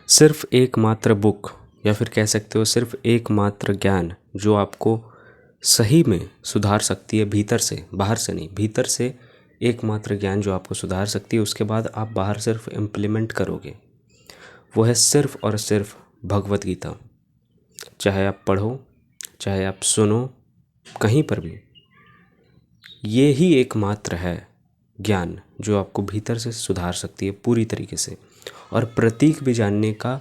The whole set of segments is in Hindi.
सिर्फ एकमात्र बुक या फिर कह सकते हो सिर्फ एकमात्र ज्ञान जो आपको सही में सुधार सकती है, भीतर से, बाहर से नहीं, भीतर से एकमात्र ज्ञान जो आपको सुधार सकती है, उसके बाद आप बाहर सिर्फ इम्प्लीमेंट करोगे, वो है सिर्फ और सिर्फ भगवत गीता। चाहे आप पढ़ो, चाहे आप सुनो, कहीं पर भी ये ही एकमात्र है ज्ञान जो आपको भीतर से सुधार सकती है पूरी तरीके से। और प्रतीक भी जानने का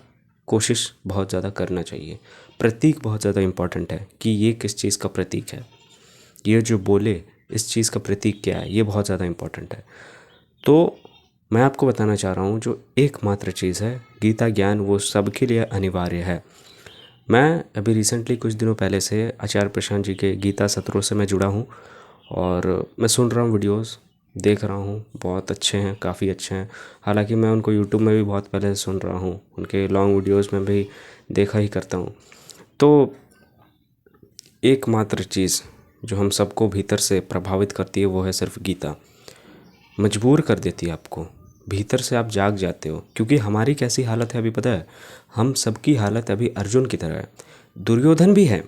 कोशिश बहुत ज़्यादा करना चाहिए। प्रतीक बहुत ज़्यादा इम्पॉर्टेंट है कि ये किस चीज़ का प्रतीक है, ये जो बोले इस चीज़ का प्रतीक क्या है, ये बहुत ज़्यादा इम्पॉर्टेंट है। तो मैं आपको बताना चाह रहा हूँ जो एकमात्र चीज़ है गीता ज्ञान, वो सबके लिए अनिवार्य है। मैं अभी रिसेंटली कुछ दिनों पहले से आचार्य प्रशांत जी के गीता सत्रों से मैं जुड़ा हूँ और मैं सुन रहा हूँ, वीडियोस देख रहा हूँ, बहुत अच्छे हैं, काफ़ी अच्छे हैं। हालांकि मैं उनको यूट्यूब में भी बहुत पहले से सुन रहा हूँ, उनके लॉन्ग वीडियोस में भी देखा ही करता हूँ। तो एकमात्र चीज़ जो हम सबको भीतर से प्रभावित करती है वो है सिर्फ गीता। मजबूर कर देती है आपको, भीतर से आप जाग जाते हो। क्योंकि हमारी कैसी हालत है अभी पता है, हम सबकी हालत अभी अर्जुन की तरह है। दुर्योधन भी है,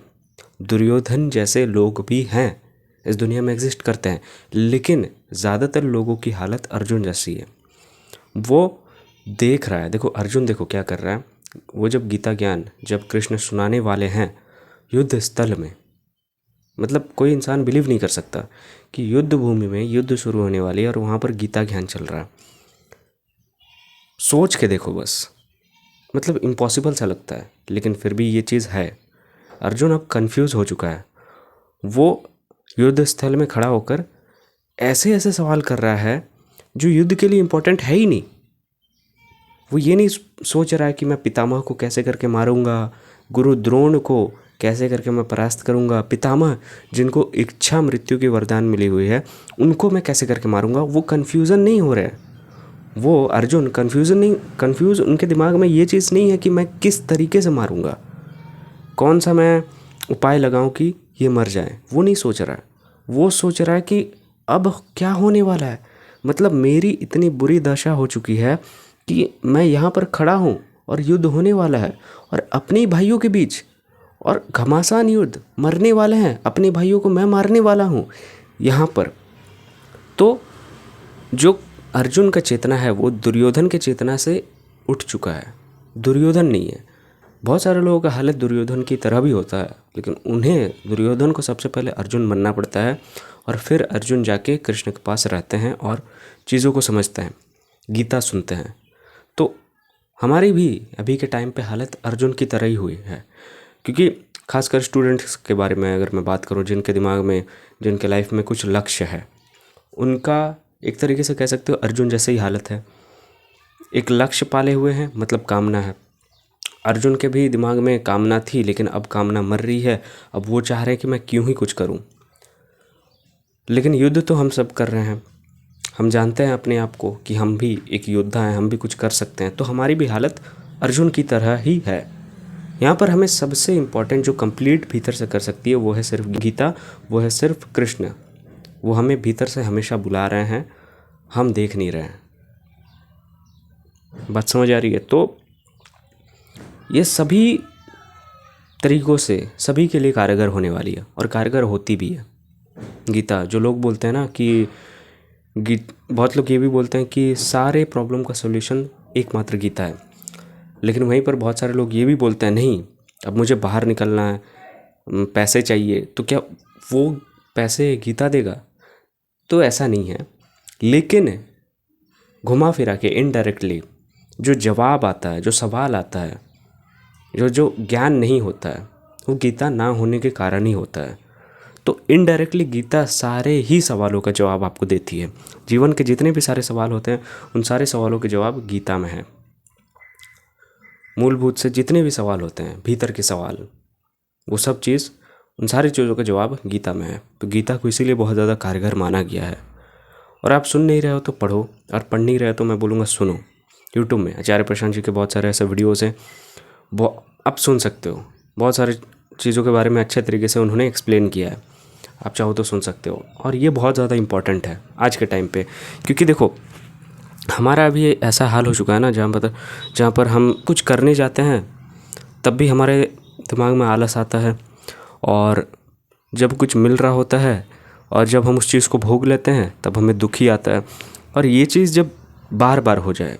दुर्योधन जैसे लोग भी हैं, इस दुनिया में एग्जिस्ट करते हैं, लेकिन ज़्यादातर लोगों की हालत अर्जुन जैसी है। वो देख रहा है, देखो अर्जुन देखो क्या कर रहा है। वो जब गीता ज्ञान जब कृष्ण सुनाने वाले हैं युद्ध स्थल में, मतलब कोई इंसान बिलीव नहीं कर सकता कि युद्ध भूमि में युद्ध शुरू होने वाली है और वहाँ पर गीता ज्ञान चल रहा है। सोच के देखो बस, मतलब इम्पॉसिबल सा लगता है, लेकिन फिर भी ये चीज़ है। अर्जुन अब कंफ्यूज हो चुका है। वो युद्ध स्थल में खड़ा होकर ऐसे ऐसे सवाल कर रहा है जो युद्ध के लिए इम्पोर्टेंट है ही नहीं। वो ये नहीं सोच रहा है कि मैं पितामह को कैसे करके मारूंगा, गुरु द्रोण को कैसे करके मैं परास्त करूंगा, पितामह जिनको इच्छा मृत्यु की वरदान मिली हुई है उनको मैं कैसे करके मारूंगा। वो कन्फ्यूज़न नहीं हो रहा है, वो अर्जुन कन्फ्यूज़ उनके दिमाग में ये चीज़ नहीं है कि मैं किस तरीके से मारूंगा, कौन सा मैं उपाय लगाऊं कि ये मर जाए। वो नहीं सोच रहा है, वो सोच रहा है कि अब क्या होने वाला है। मतलब मेरी इतनी बुरी दशा हो चुकी है कि मैं यहाँ पर खड़ा हूँ और युद्ध होने वाला है और अपने भाइयों के बीच, और घमासान युद्ध, मरने वाले हैं, अपने भाइयों को मैं मारने वाला हूँ यहाँ पर। तो जो अर्जुन का चेतना है वो दुर्योधन के चेतना से उठ चुका है, दुर्योधन नहीं है। बहुत सारे लोगों का हालत दुर्योधन की तरह भी होता है, लेकिन उन्हें दुर्योधन को सबसे पहले अर्जुन बनना पड़ता है और फिर अर्जुन जाके कृष्ण के पास रहते हैं और चीज़ों को समझते हैं, गीता सुनते हैं। तो हमारी भी अभी के टाइम पे हालत अर्जुन की तरह ही हुई है। क्योंकि खासकर स्टूडेंट्स के बारे में अगर मैं बात करूं, जिनके दिमाग में, जिनके लाइफ में कुछ लक्ष्य है, उनका एक तरीके से कह सकते हो अर्जुन जैसे ही हालत है। एक लक्ष्य पाले हुए हैं, मतलब कामना है। अर्जुन के भी दिमाग में कामना थी, लेकिन अब कामना मर रही है। अब वो चाह रहे हैं कि मैं क्यों ही कुछ करूं। लेकिन युद्ध तो हम सब कर रहे हैं, हम जानते हैं अपने आप को कि हम भी एक योद्धा हैं, हम भी कुछ कर सकते हैं। तो हमारी भी हालत अर्जुन की तरह ही है। यहाँ पर हमें सबसे इम्पोर्टेंट जो कंप्लीट भीतर से कर सकती है वो है सिर्फ गीता, वो है सिर्फ कृष्ण। वो हमें भीतर से हमेशा बुला रहे हैं, हम देख नहीं रहे हैं। बात समझ आ रही है? तो ये सभी तरीक़ों से सभी के लिए कारगर होने वाली है और कारगर होती भी है गीता। जो लोग बोलते हैं ना कि बहुत लोग ये भी बोलते हैं कि सारे प्रॉब्लम का सॉल्यूशन एकमात्र गीता है, लेकिन वहीं पर बहुत सारे लोग ये भी बोलते हैं नहीं, अब मुझे बाहर निकलना है, पैसे चाहिए, तो क्या वो पैसे गीता देगा? तो ऐसा नहीं है। लेकिन घुमा फिरा के इनडायरेक्टली जो जवाब आता है, जो सवाल आता है, जो ज्ञान नहीं होता है, वो गीता ना होने के कारण ही होता है। तो इनडायरेक्टली गीता सारे ही सवालों का जवाब आपको देती है। जीवन के जितने भी सारे सवाल होते हैं उन सारे सवालों के जवाब गीता में है। मूलभूत से जितने भी सवाल होते हैं, भीतर के सवाल, वो सब चीज़, उन सारी चीज़ों का जवाब गीता में है। तो गीता को इसीलिए बहुत ज़्यादा कारगर माना गया है। और आप सुन नहीं रहे हो तो पढ़ो, और पढ़ नहीं रहे हो तो मैं बोलूँगा सुनो। यूट्यूब में आचार्य प्रशांत जी के बहुत सारे ऐसे वीडियोज़ हैं, वो आप सुन सकते हो। बहुत सारी चीज़ों के बारे में अच्छे तरीके से उन्होंने एक्सप्लेन किया है, आप चाहो तो सुन सकते हो। और ये बहुत ज़्यादा इम्पॉर्टेंट है आज के टाइम पे। क्योंकि देखो हमारा अभी ऐसा हाल हो चुका है ना, जहाँ पर हम कुछ करने जाते हैं तब भी हमारे दिमाग में आलस आता है, और जब कुछ मिल रहा होता है और जब हम उस चीज़ को भोग लेते हैं तब हमें दुख ही आता है। और ये चीज़ जब बार बार हो जाए,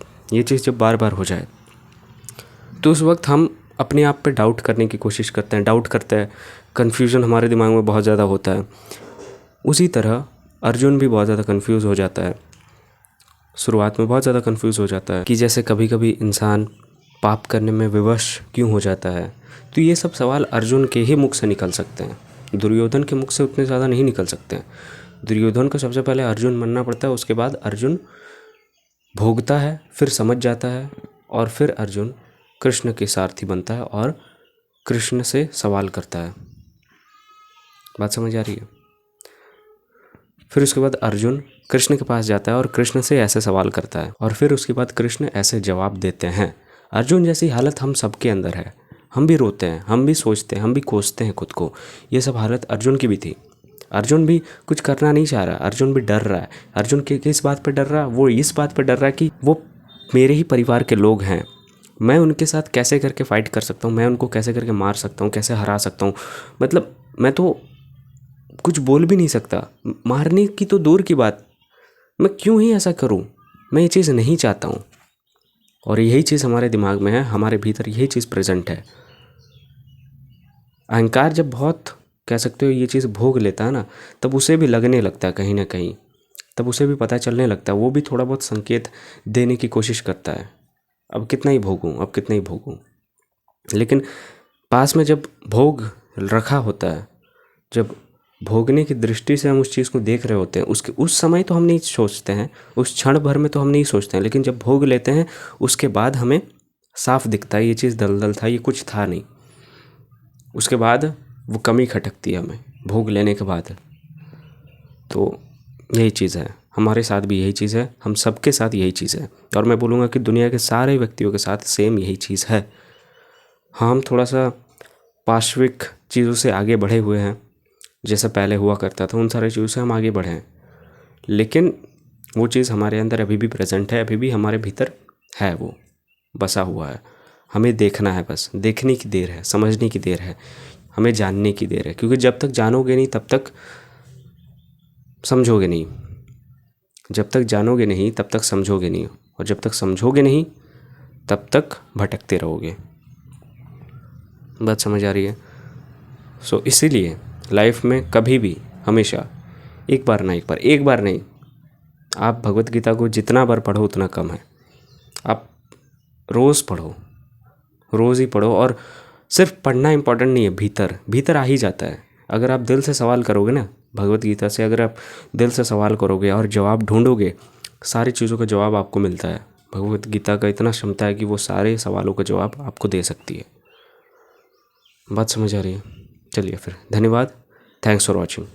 तो उस वक्त हम अपने आप पे डाउट करने की कोशिश करते हैं, कन्फ्यूज़न हमारे दिमाग में बहुत ज़्यादा होता है। उसी तरह अर्जुन भी बहुत ज़्यादा कन्फ्यूज़ हो जाता है, शुरुआत में बहुत ज़्यादा कन्फ्यूज़ हो जाता है कि जैसे कभी कभी इंसान पाप करने में विवश क्यों हो जाता है। तो ये सब सवाल अर्जुन के ही मुख से निकल सकते हैं, दुर्योधन के मुख से उतने ज़्यादा नहीं निकल सकते हैं। दुर्योधन को सबसे पहले अर्जुन बनना पड़ता है, उसके बाद अर्जुन भोगता है, फिर समझ जाता है, और फिर अर्जुन कृष्ण के सारथी बनता है और कृष्ण से सवाल करता है। बात समझ आ रही है? फिर उसके बाद अर्जुन कृष्ण के पास जाता है और कृष्ण से ऐसे सवाल करता है, और फिर उसके बाद कृष्ण ऐसे जवाब देते हैं। अर्जुन जैसी हालत हम सबके अंदर है, हम भी रोते हैं, हम भी सोचते हैं, हम भी कोसते हैं खुद को। ये सब हालत अर्जुन की भी थी। अर्जुन भी कुछ करना नहीं चाह रहा, अर्जुन भी डर रहा है। अर्जुन किस बात पर डर रहा है? वो इस बात पर डर रहा है कि वो मेरे ही परिवार के लोग हैं, मैं उनके साथ कैसे करके फ़ाइट कर सकता हूँ, मैं उनको कैसे करके मार सकता हूँ, कैसे हरा सकता हूँ। मतलब मैं तो कुछ बोल भी नहीं सकता, मारने की तो दूर की बात, मैं क्यों ही ऐसा करूं, मैं ये चीज़ नहीं चाहता हूं। और यही चीज़ हमारे दिमाग में है, हमारे भीतर यही चीज़ प्रेजेंट है। अहंकार जब बहुत, कह सकते हो, ये चीज़ भोग लेता है ना, तब उसे भी लगने लगता है कहीं ना कहीं, तब उसे भी पता चलने लगता है, वो भी थोड़ा बहुत संकेत देने की कोशिश करता है, अब कितना ही भोगूं, अब कितना ही भोगूं। लेकिन पास में जब भोग रखा होता है, जब भोगने की दृष्टि से हम उस चीज़ को देख रहे होते हैं, उसके उस समय तो हम नहीं सोचते हैं, उस क्षण भर में तो हम नहीं सोचते हैं, लेकिन जब भोग लेते हैं उसके बाद हमें साफ दिखता है ये चीज़ दलदल था, ये कुछ था नहीं। उसके बाद वो कमी खटकती है हमें भोग लेने के बाद। तो यही चीज़ है, हमारे साथ भी यही चीज़ है, हम सबके साथ यही चीज़ है, और मैं बोलूँगा कि दुनिया के सारे व्यक्तियों के साथ सेम यही चीज़ है। हाँ, हम थोड़ा सा पाश्विक चीज़ों से आगे बढ़े हुए हैं, जैसा पहले हुआ करता था उन सारी चीज़ों से हम आगे बढ़े हैं, लेकिन वो चीज़ हमारे अंदर अभी भी प्रेजेंट है, अभी भी हमारे भीतर है, वो बसा हुआ है। हमें देखना है, बस देखने की देर है, समझने की देर है, हमें जानने की देर है, क्योंकि जब तक जानोगे नहीं तब तक समझोगे नहीं, जब तक जानोगे नहीं तब तक समझोगे नहीं, और जब तक समझोगे नहीं तब तक भटकते रहोगे। बात समझ आ रही है? सो इसीलिए लाइफ में कभी भी, हमेशा, एक बार नहीं, आप भगवत गीता को जितना बार पढ़ो उतना कम है। आप रोज़ पढ़ो, रोज़ ही पढ़ो, और सिर्फ पढ़ना इम्पोर्टेंट नहीं है, भीतर भीतर आ ही जाता है। अगर आप दिल से सवाल करोगे ना भगवत गीता से, अगर आप दिल से सवाल करोगे और जवाब ढूंढोगे, सारी चीज़ों का जवाब आपको मिलता है। भगवत गीता का इतना क्षमता है कि वो सारे सवालों का जवाब आपको दे सकती है। बात समझ आ रही है? चलिए फिर, धन्यवाद, थैंक्स फॉर वॉचिंग।